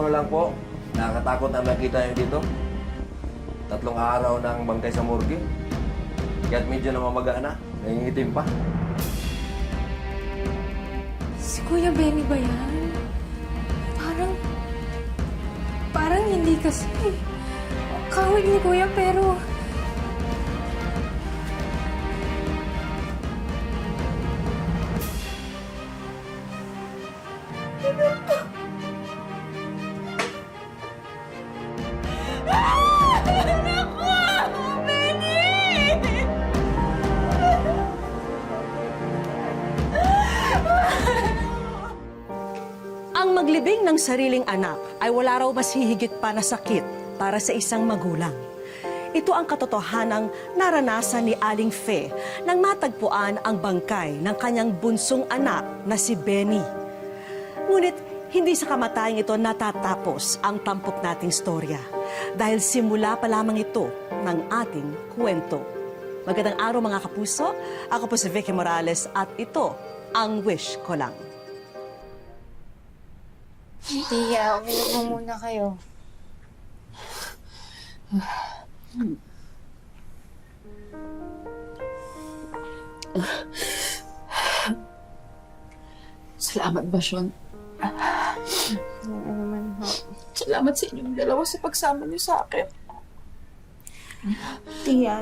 na lang po. Nakakatakot ang nakita niyo dito. 3 araw ng bangkay sa morgue. Kaya't medyo namamaga na. Nangingitim pa. Si Kuya Benny ba yan? Parang hindi kasi. Kawig ni Kuya pero... Ang maglibing ng sariling anak ay wala raw mas hihigit pa na sakit para sa isang magulang. Ito ang katotohanang naranasan ni Aling Fe nang matagpuan ang bangkay ng kanyang bunsong anak na si Benny. Ngunit hindi sa kamatayang ito natatapos ang tampok nating storya dahil simula pa lamang ito ng ating kwento. Magandang araw mga kapuso, ako po si Vicky Morales at ito ang Wish Ko Lang. Tia, uminom mo muna kayo. Salamat, Basyon. Ano naman ho. Salamat sa inyong dalawa sa pagsama niyo sa akin. Tia,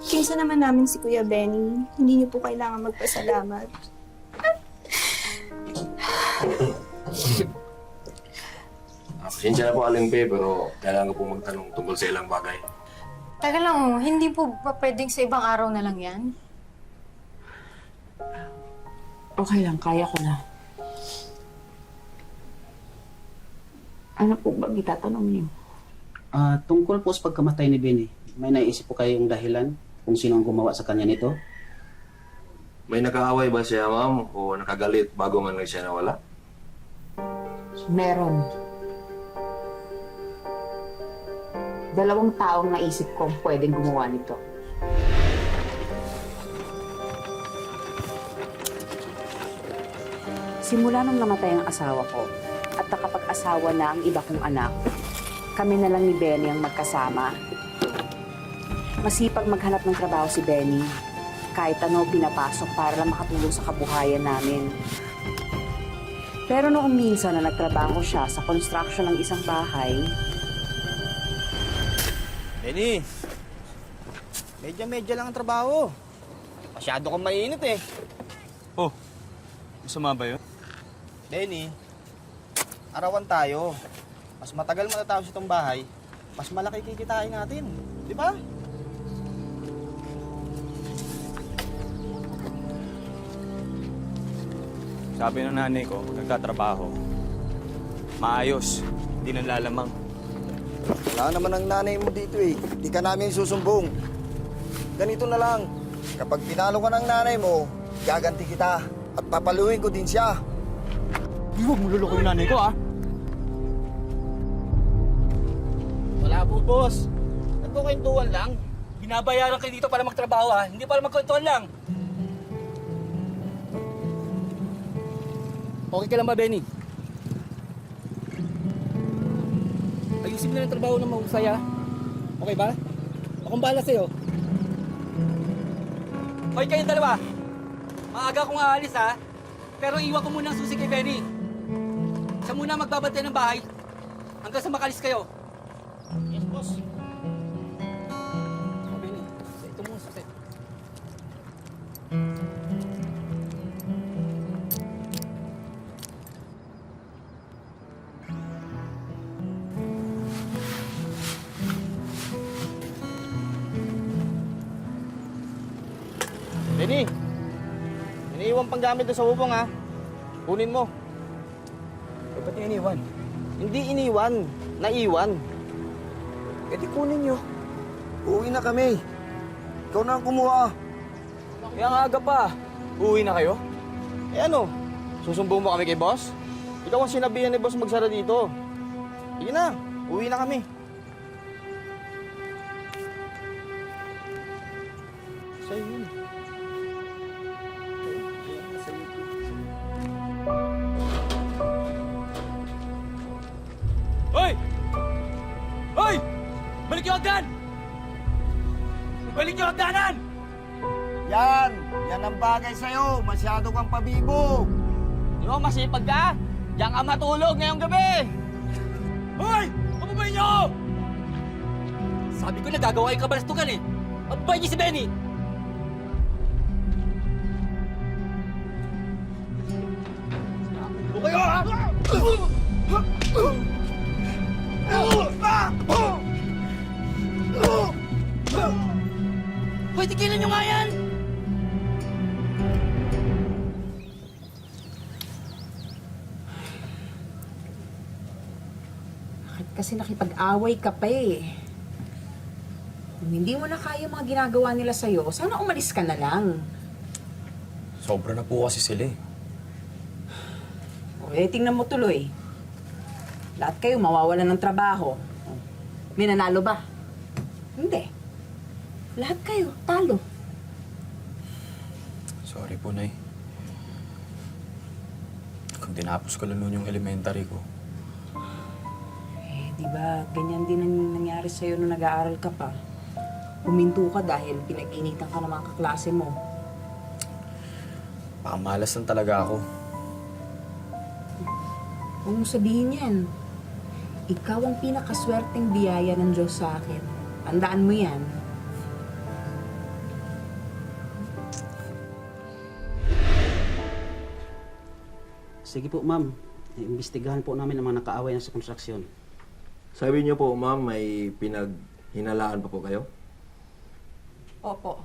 kinsa naman namin si Kuya Benny. Hindi niyo po kailangan magpasalamat. Pasensya na po, Aling Pe, pero kailangan ko po magtanong tungkol sa ilang bagay. Teka lang oh, hindi po ba pwedeng sa ibang araw na lang yan? Okay lang, kaya ko na. Ano po ba itatanong niyo? Tungkol po sa pagkamatay ni Benny, may naisip po kayong dahilan kung sino ang gumawa sa kanya nito? May nakaaway ba siya, ma'am? O nakagalit bago man lang siya nawala? Meron. 2 taong naisip kong pwedeng gumawa nito. Simula nung namatay ang asawa ko at nakapag-asawa na ang iba kong anak, kami na lang ni Benny ang magkasama. Masipag maghanap ng trabaho si Benny. Kahit ano pinapasok para lang makatulong sa kabuhayan namin. Pero noong minsan na nagtrabaho siya sa construction ng isang bahay, Benny, medya-medya lang ang trabaho. Masyado kang mainit eh. Oh, masama ba yun? Benny, arawan tayo. Mas matagal matatapos itong bahay, mas malaki kikitain natin. Di ba? Sabi ng nanay ko, nagtatrabaho. Maayos, hindi nalalamang. Wala naman ang nanay mo dito eh. Di ka namin susumbong. Ganito na lang. Kapag pinalo ka ng nanay mo, gaganti kita. At papaluin ko din siya. Huwag mo luloko yung nanay ko, ah! Wala po, boss. Nagkukwentuhan lang. Binabayaran kayo dito para magtrabaho ha, hindi para magkwentuhan lang. Okay ka lang ba, Benny? Ayusin mo na yung trabaho na mahusay ha. Okay ba? Akong bahala sa'yo. Hoy kayong dalawa, maaga akong aalis ha, pero iwan ko muna ang susi kay Benny. Siya muna magbabantay ng bahay hanggang sa makalis kayo. Yes, boss. Benny, ito muna susi. Benny, iniiwan pang gamit doon sa bubong ha. Kunin mo. Eh, ba't niya iniwan? Hindi iniwan, naiwan. Eh, di kunin nyo. Uwi na kami. Ikaw na ang kumuha. Kaya nga aga pa. Uuwi na kayo? Eh ano, susumbong mo kami kay boss? Ikaw ang sinabihan ni boss magsara dito. Sige na, uwi na kami. Sa'yo yun. Ibalik yung hagdan! Ibalik yung hagdanan! Yan! Yan ang bagay sa'yo. Masyado kang pabibo. Di mo, masipag ka? Diyan ka matulog ngayong gabi! Hoy! Pababay niyo! Sabi ko na gagawa kayong kabalastugan eh. Pababay niyo si Benny! Ano kayo ha? Hoy, tigilan niyo nga yan! Bakit kasi nakipag-away ka pa eh? Kung hindi mo na kaya mga ginagawa nila sa'yo, sana umalis ka na lang. Sobra na po kasi sila eh. O, tingnan mo tuloy. Lahat kayo mawawalan ng trabaho. May nanalo ba? Hindi. Lahat kayo, talo. Sorry po, Nay. Kung tinapos ko lang noon yung elementary ko, Di ba, ganyan din ang nangyari sa'yo nung nag-aaral ka pa. Huminto ka dahil pinag-initan ka ng mga kaklase mo. pakamalas lang talaga ako. Huwag mo sabihin yan. Ikaw ang pinakaswerteng biyaya ng Diyos sa akin. Tandaan mo yan. Sige po, ma'am. Imbestigahan po namin ang mga nakaaway na sa konstruksyon. Sabi niyo po, ma'am, may pinaghinalaan pa po kayo? Opo.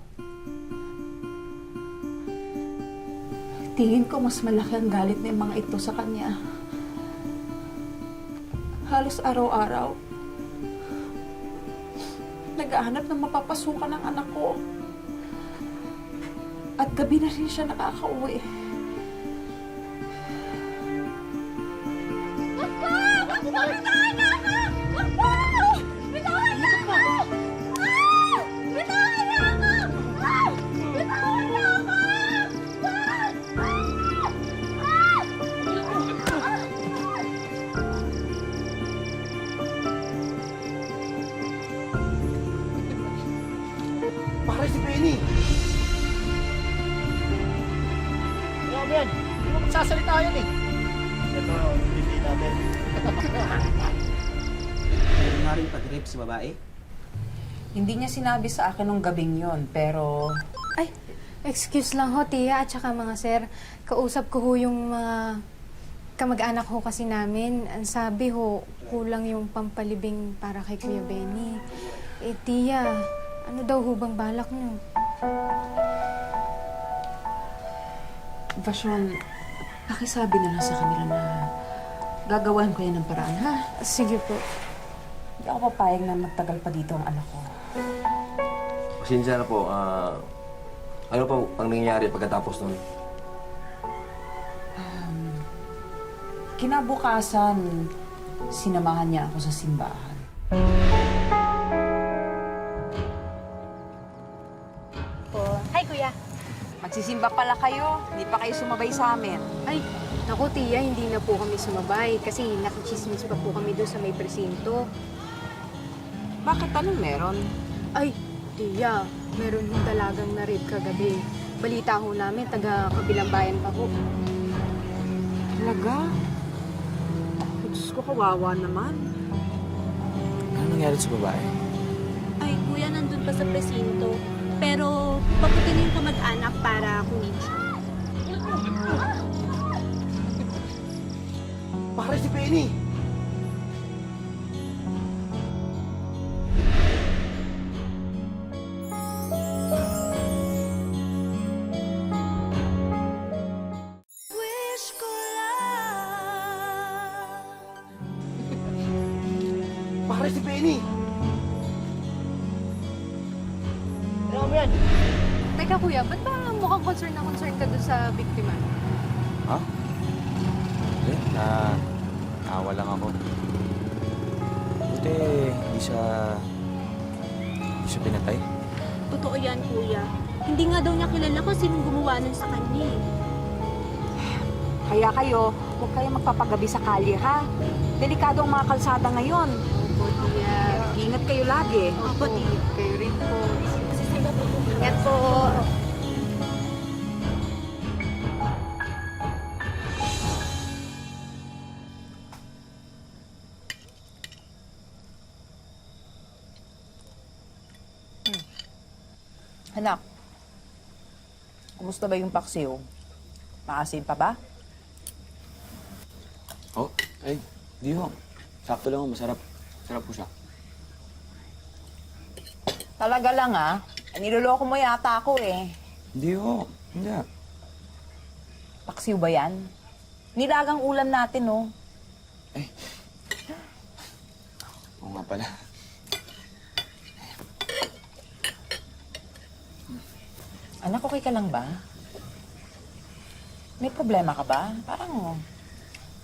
Tingin ko mas malaki ang galit ng mga ito sa kanya. Halos araw-araw, naghahanap ng mapapasukan ng anak ko. At gabi na rin siya nakakauwi. Pare si Benny! Ano ba yan? Hindi mo magsasalita yan eh. Ito, hindi natin. Meron nga rin pag-rape sa babae. Hindi niya sinabi sa akin nung gabing yon, pero Ay, excuse lang ho, Tia, at saka mga sir. Kausap ko ho yung mga kamag-anak ho kasi namin. Ang sabi ho, kulang yung pampalibing para kay Kuya Benny. Eh, Tia, ano daw ho bang balak niyo? Vashon, pakisabi na lang sa kanila na gagawan ko yan ng paraan, ha? Sige po. Hindi ako papayag na magtagal pa dito ang anak ko. Pasensya na po. Ano pa ang nangyari pagkatapos nun? Kinabukasan, sinamahan niya ako sa simbahan. Hi, Kuya. Magsisimba pala kayo, hindi pa kayo sumabay sa amin. Ay, naku, Tia, hindi na po kami sumabay kasi nakichismis pa po kami doon sa may presinto. Bakit anong meron? Ay, Tia, meron yung dalagang na-rape kagabi. Balita ho namin, taga kabilang bayan pa ho. Talaga? Diyos ko, kawawa naman. Ano nangyari sa babae? Ay, kuya, nandun pa sa presinto. Pero, papunta na yung kamag-anak para kunin siya. Pare si Benny! Pare si Benny! Ano mo yan? Teka, Kuya, ba't ba mukhang concern ka doon sa biktima? Ha? Hindi, naawa lang ako. Buti, hindi siya pinatay. Totoo yan, kuya. Hindi nga daw niya kilala kung sinong gumawa nun sa kanya eh. Kaya kayo, huwag kayo magpapagabi sa kalye, ha? Delikado ang mga kalsada ngayon. po, Tia. Ingat kayo lagi. Opo, Tia. Kayo rin po. Ingat po. Anak, kumusta ba yung paksiw? Maasim pa ba? Oh, ay, di ho. Sakto lang ho, masarap. Sarap po siya. Talaga lang ah. Niloloko mo yata ako eh. Hindi ho. Hindi. Paksiw ba yan? Nilagang ulam natin oh. Oo nga pala. Anak, okay ka lang ba? May problema ka ba? Parang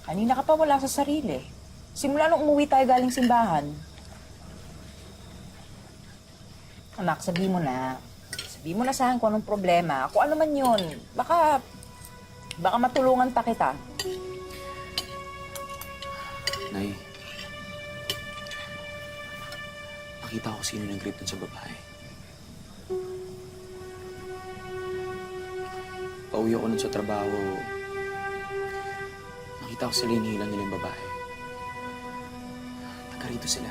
kanina ka pa wala sa sarili. Simula nung umuwi tayo galing simbahan. Anak, sabihin mo na. Sabihin mo na sa akin kung anong problema. Kung ano man yun. Baka matulungan pa kita. Nay, nakita ko sino nag-rape dun sa babae. Pauwi ako nun sa trabaho. Nakita ko sila hinihilan nila yung babae. Taga rito sila.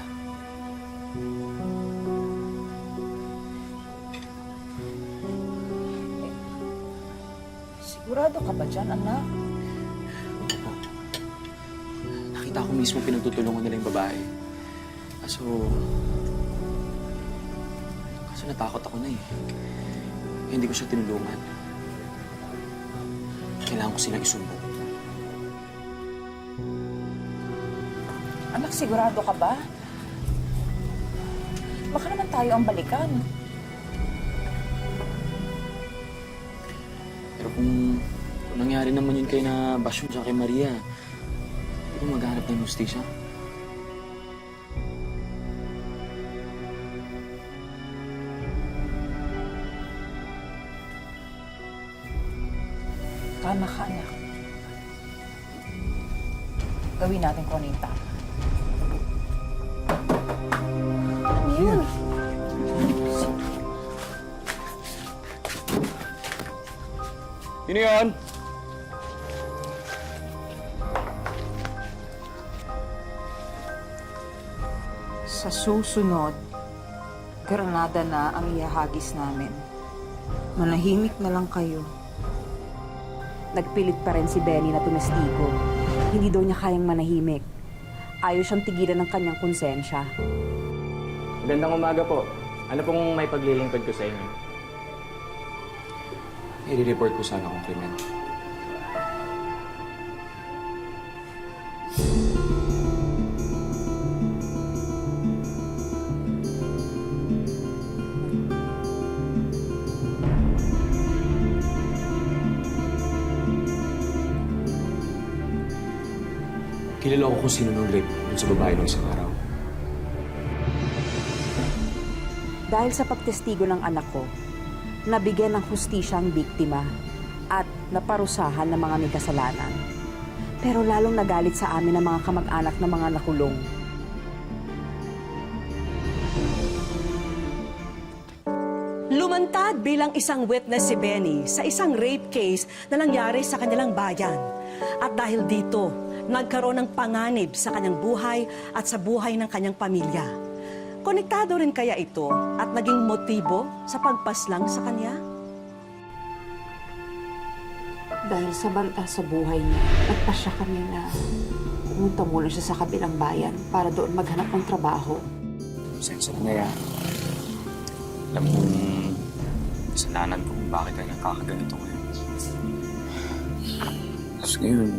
Sigurado ka ba dyan, anak? Opo. Nakita ko mismo pinagtutulungan nila yung babae. Kaso natakot ako na eh. Hindi ko siya tinulungan. Kailangan ko silang isumbong. Anak, sigurado ka ba? Baka naman tayo ang balikan. Pero kung nangyari naman yun kay na Basyo sa kay Maria, hindi ko maghanap ng hustisya. Tama ka, anak. Gawin natin kung ano yung tama. Sino yun? Sa susunod, granada na ang ihahagis namin. Manahimik na lang kayo. Nagpilit pa rin si Benny na tumestigo. Hindi daw niya kayang manahimik. Ayaw siyang tigilan ng kanyang konsensya. Magandang umaga po. Ano pong may paglilingkod ko sa inyo? I-report ko sana kung krimen. Kilala ko kung sino nung rape dun sa babae nung isang araw. Dahil sa pagtestigo ng anak ko, nabigyan ng hustisya ang biktima at naparusahan ng mga may kasalanan. Pero lalong nagalit sa amin ang mga kamag-anak ng mga nakulong. Lumantad bilang isang witness si Benny sa isang rape case na nangyari sa kanilang bayan. At dahil dito, nagkaroon ng panganib sa kanyang buhay at sa buhay ng kanyang pamilya. Konektado rin kaya ito at naging motibo sa pagpaslang sa kanya? Dahil sa banta sa buhay niya, nagpasya kami na pumunta muna siya sa kabilang bayan para doon maghanap ng trabaho. Sensya na yan. Alam kong kasalanan ko kung bakit ay nakakaganito ngayon. Tapos ngayon,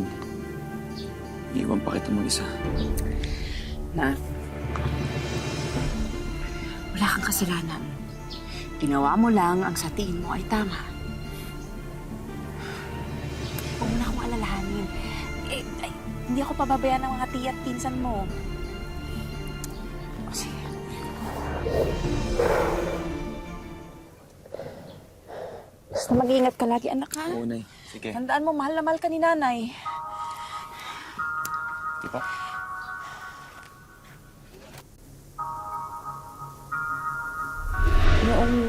iiwan pa kita mag-isa. Na, wala kang kasalanan. Ginawa mo lang ang sa tingin mo ay tama. Huwag mo na akong alalahanin. Hindi ako pababayaan ng mga tiya at pinsan mo. O sige. Basta mag-iingat ka lagi, anak, ha? Oo, Nay. Sige. Tandaan mo, mahal na mahal ka ni nanay. Di ba?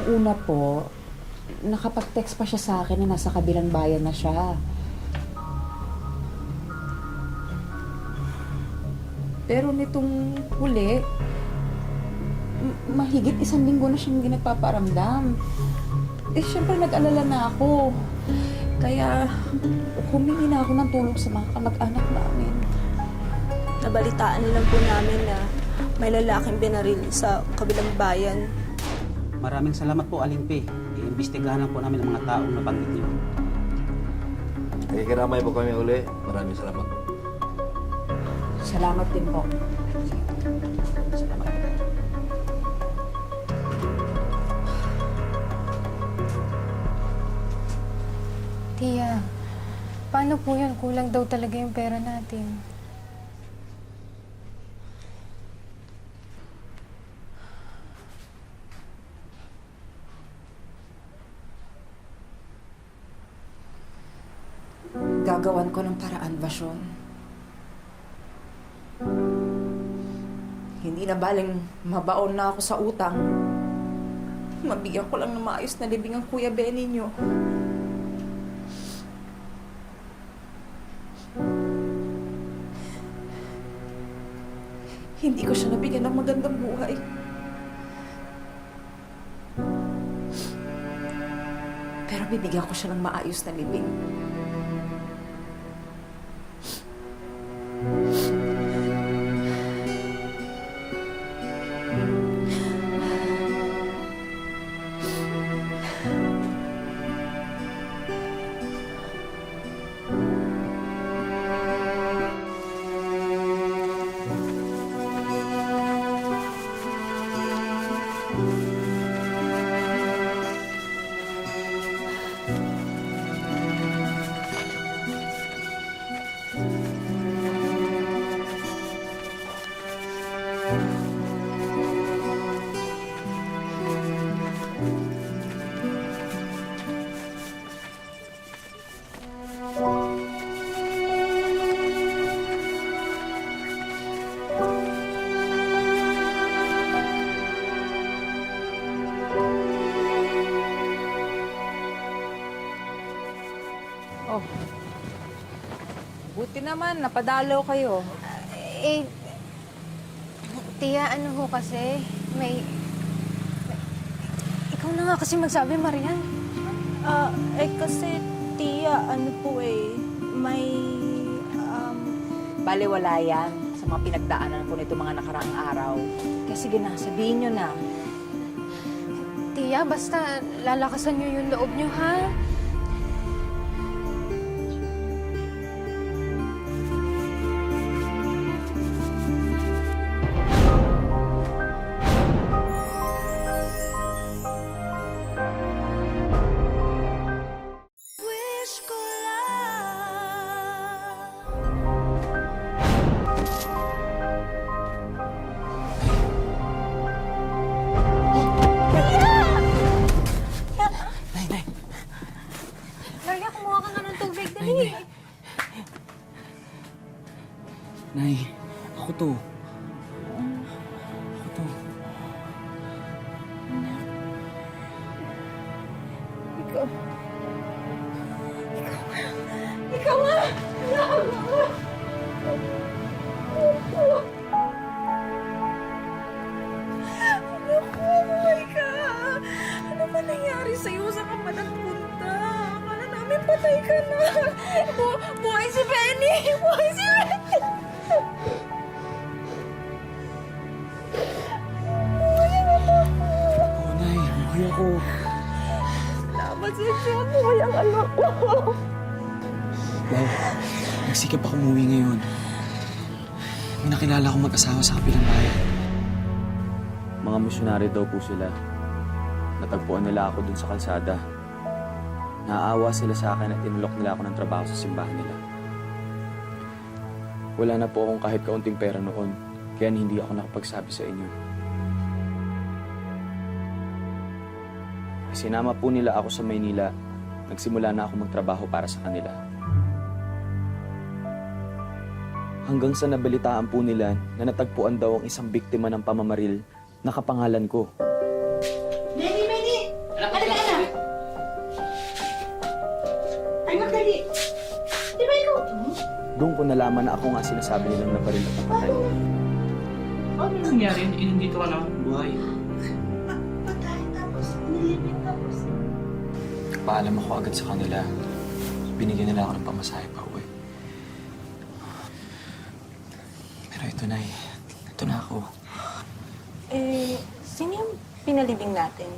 una po, nakapag-text pa siya sa akin na nasa kabilang bayan na siya. Pero nitong huli, mahigit 1 linggo na siyang hindi nagpaparamdam. Eh, syempre nag-alala na ako. Kaya, humingi na ako ng tulong sa mga kamag-anak namin. Nabalitaan lang po namin na may lalaking binaril sa kabilang bayan. Maraming salamat po, Aling Pe. Iimbestigahan lang po namin ang mga taong nabanggit niyo. Nakikiramay po kami uli. Maraming salamat. Salamat din po. Salamat. Tia, paano po yun? Kulang daw talaga yung pera natin. Gagawan ko ng paraan, Basyon. Hindi na baling mabaon na ako sa utang. Mabigyan ko lang ng maayos na libing ang Kuya Benny niyo. Hindi ko siya nabigyan ng magandang buhay. Pero bibigyan ko siya ng maayos na libing. Oh. Buti naman, napadalaw kayo. Eh, Tia, ano ho kasi? Ikaw na nga kasi magsabi, Marian. Kasi, Tia, ano po may, Baliwala yan sa mga pinagdaanan ko nito mga nakaraang araw. Kaya sige na, sabihin nyo na. Tia, basta lalakasan niyo yung loob niyo, ha? Maria, kumuha ka nga ng tubig. Dali. Nay, ako to. Ako to. Ikaw nga! Naku, buhay ka! Ano ba nangyari sa'yo? Saan ka pa nagpunta? Akala namin patay ka na. Buhay si Benny! Buhay si Benny! Buhay ang anak ko! Oo, Nay. Buhay ako. Salamat sa Diyos! Buhay ang anak ko! Nay, nagsikap ako umuwi ngayon. May nakilala akong mag-asawa sa kabilang bayan. Mga misyonary daw po sila. Natagpuan nila ako dun sa kalsada. Naawa sila sa akin at tinulok nila ako ng trabaho sa simbahan nila. Wala na po akong kahit kaunting pera noon, kaya hindi ako nakapagsabi sa inyo. Sinama po nila ako sa Maynila. Nagsimula na ako magtrabaho para sa kanila. Hanggang sa nabalitaan po nila na natagpuan daw ang isang biktima ng pamamaril na kapangalan ko. Benny! doon ko nalaman na ako nga sinasabi nilang nabaril at napatay. Paano nangyari yun? Hindi ka na buhay. Paalam ako agad sa kanila. Binigyan nila ako ng pamasahe pa uwi. Pero ito na eh. Ito na ako. Sino yung pinalibing natin?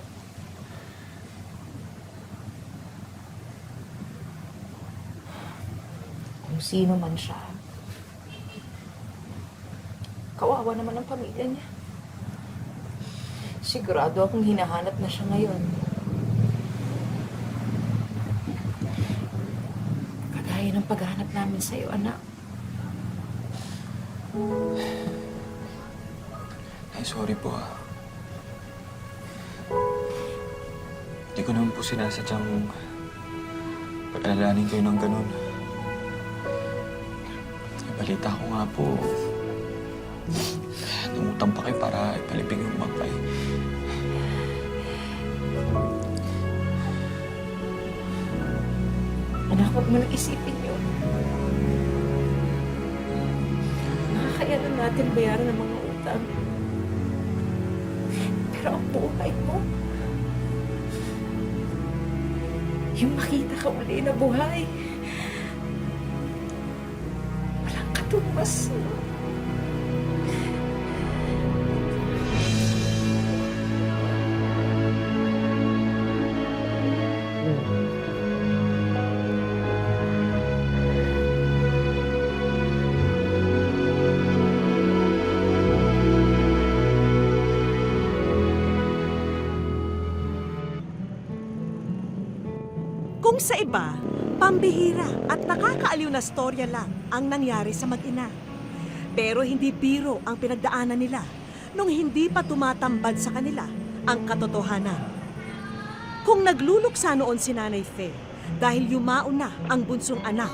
Kung sino man siya, kawawa naman ang pamilya niya. Sigurado akong hinahanap na siya ngayon. Kagaya ng paghahanap namin sa'yo, anak. Ay, sorry po ah. Hindi ko naman po sinasadyang pag-alalanin kayo ng ganun. Ay, balita ko nga po. Nangutang pa kayo para ipalibing yung bangkay. Anak, huwag mo nang isipin yun. Nakakayanan natin bayaran ng mga utang. Pero ang buhay mo, yung makita ka uli na buhay, walang katumbas. Kung sa iba, pambihira at nakakaaliw na storya lang ang nangyari sa mag-ina. Pero hindi biro ang pinagdaanan nila nung hindi pa tumatambad sa kanila ang katotohanan. Kung nagluluksa noon si Nanay Fe dahil yumao na ang bunsong anak,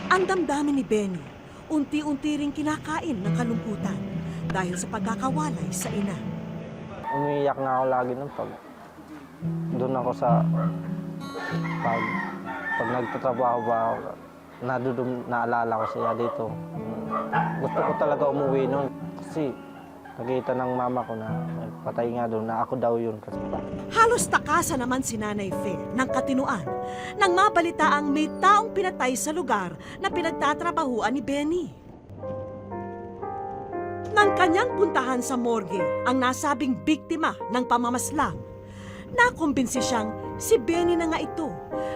ang damdamin ni Benny unti-unti ring kinakain ng kalungkutan dahil sa pagkakawalay sa ina. Umiiyak nga ako lagi nun pag doon ako sa pag nagtatrabaho ba ako, naalala ko siya dito. Gusto ko talaga umuwi noon kasi nakita ng mama ko na patay nga doon, na ako daw yun. Halos takasan naman si Nanay Fe ng katinuan nang mabalitaang may taong pinatay sa lugar na pinagtatrabahuan ni Benny. Nang kanyang puntahan sa morgue ang nasabing biktima ng pamamaslang, nakumbinsi siyang si Benny na nga ito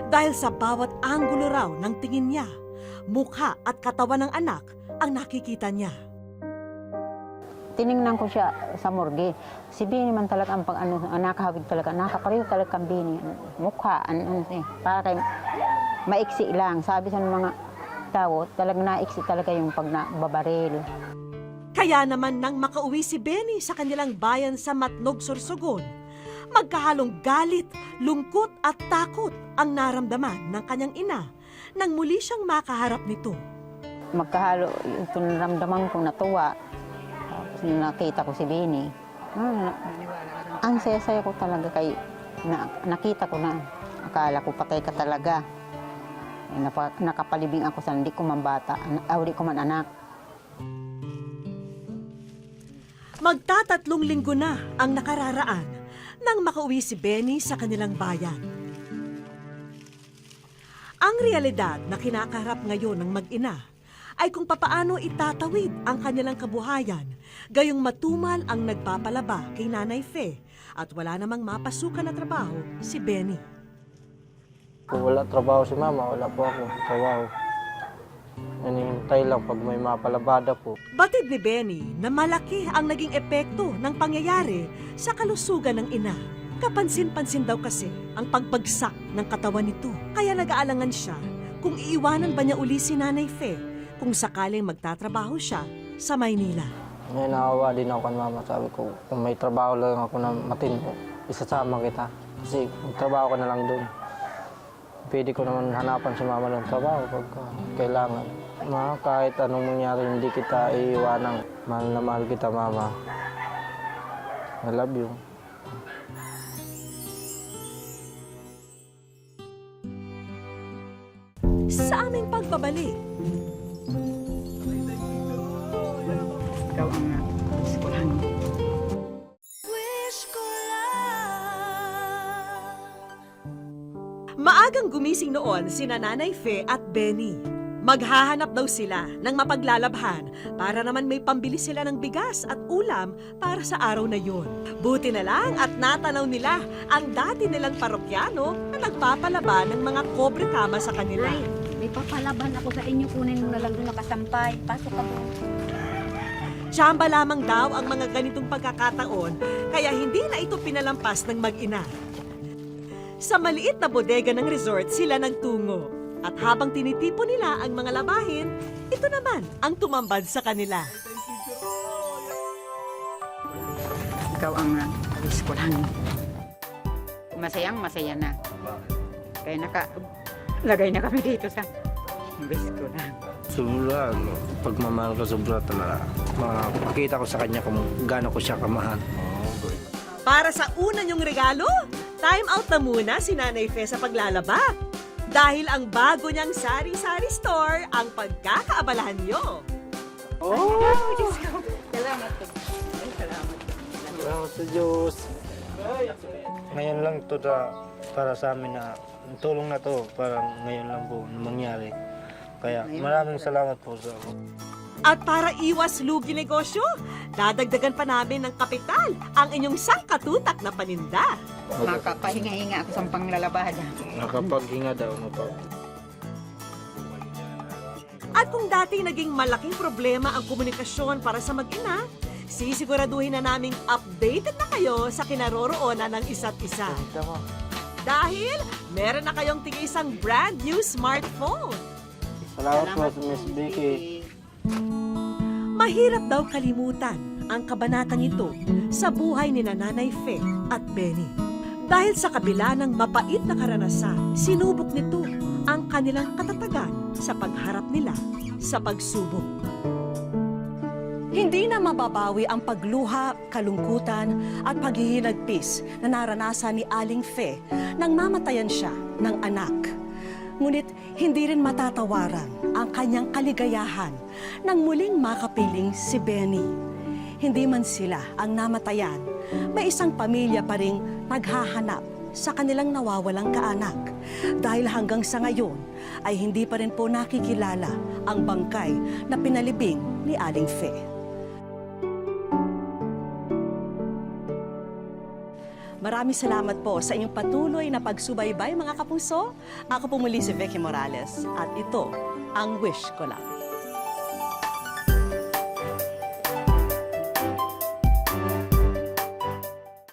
dahil sa bawat anggulo raw ng tingin niya, mukha at katawan ng anak ang nakikita niya. Tiningnan ko siya sa morgue. Si Benny man talaga ang nakahawig talaga. Nakapareho talaga kang Benny. Mukha, para kay maiksi lang. Sabi sa mga tao, talagang naiksi talaga yung pag nababaril. Kaya naman nang makauwi si Benny sa kanilang bayan sa Matnog, Sorsogon, magkahalong galit, lungkot at takot ang naramdaman ng kanyang ina nang muli siyang makaharap nito. Magkahalo, ito naramdaman kong natuwa. Tapos nakita ko si Benny. Ang saya-saya ko talaga kay nakita ko na. Akala ko patay ka talaga. Nakapalibing ako sa hindi ko man bata, hindi ko man anak. Magtatatlong linggo na ang nakararaan nang makauwi si Benny sa kanilang bayan. Ang realidad na kinakaharap ngayon ng mag-ina ay kung papaano itatawid ang kanilang kabuhayan, gayong matumal ang nagpapalaba kay Nanay Fe at wala namang mapasukan na trabaho si Benny. Kung wala trabaho si mama, wala po ako trabaho. Nanihintay lang pag may mapalabada po. Batid ni Benny na malaki ang naging epekto ng pangyayari sa kalusugan ng ina. Kapansin-pansin daw kasi ang pagbagsak ng katawan nito. Kaya nag-aalangan siya kung iiwanan ba niya uli si Nanay Fe kung sakaling magtatrabaho siya sa Maynila. May naawa din ako kan mama. Sabi ko, kung may trabaho lang ako na matino, isasama kita. Kasi magtrabaho ka na lang doon. Pwede ko naman hanapan si mama ng trabaho pag kailangan. Kahit anong mangyari, hindi kita iiwanang. Mahal na mahal kita, mama. I love you. Sa aming pagbabalik, Ikaw ang wish ko lang. Maagang gumising noon sina Nanay Fe at Benny. Maghahanap daw sila ng mapaglalabhan para naman may pambili sila ng bigas at ulam para sa araw na yun. Buti na lang at natanaw nila ang dati nilang parokyano na nagpapalaban ng mga kobre kama sa kanila. Nay, may papalaban ako sa inyo. Kunin mo na lang doon nakasampay. Pasok ka doon. Tsamba lamang daw ang mga ganitong pagkakataon kaya hindi na ito pinalampas ng mag-ina. Sa maliit na bodega ng resort sila nagtungo. At habang tinitipon nila ang mga labahin, ito naman ang tumambad sa kanila. Ikaw ang wish ko lang. Masaya na. Kaya nakalagay na kami dito sa wish ko lang. Sobra, pagmamahal ko sobra talaga. Makita ko sa kanya kung gaano ko siya kamahal. Para sa una niyong regalo, time out na muna si Nanay Fe sa paglalaba. Dahil ang bago niyang sari-sari store ang pagkakaabalahan niyo. Salamat po. Salamat sa Diyos. Ngayon lang to para sa amin na tulong na to, parang ngayon lang po mangyari. Kaya maraming salamat po sa At para iwas lugi negosyo, dadagdagan pa namin ng kapital ang inyong sangkatutak na paninda. Makapahinga-hinga ako sa panglalabahan. nakapaghinga daw mo po. At kung dati naging malaking problema ang komunikasyon para sa mag-ina, sisiguraduhin na naming updated na kayo sa kinaroroonan ng isa't isa. Dahil meron na kayong tig-isang brand new smartphone. Salamat po sa Miss Vicky. Mahirap daw kalimutan ang kabanatang ito sa buhay ni Nanay Fe at Benny. Dahil sa kabila ng mapait na karanasan, sinubok nito ang kanilang katatagan sa pagharap nila sa pagsubok. Hindi na mababawi ang pagluha, kalungkutan at paghihinagpis na naranasan ni Aling Fe nang mamatayan siya ng anak. Ngunit hindi rin matatawaran ang kanyang kaligayahan nang muling makapiling si Benny. Hindi man sila ang namatayan, may isang pamilya pa ring naghahanap sa kanilang nawawalang kaanak. Dahil hanggang sa ngayon ay hindi pa rin po nakikilala ang bangkay na pinalibing ni Aling Fe. Maraming salamat po sa inyong patuloy na pagsubaybay mga kapuso. Ako po muli si Vicky Morales at ito ang Wish Ko Lang.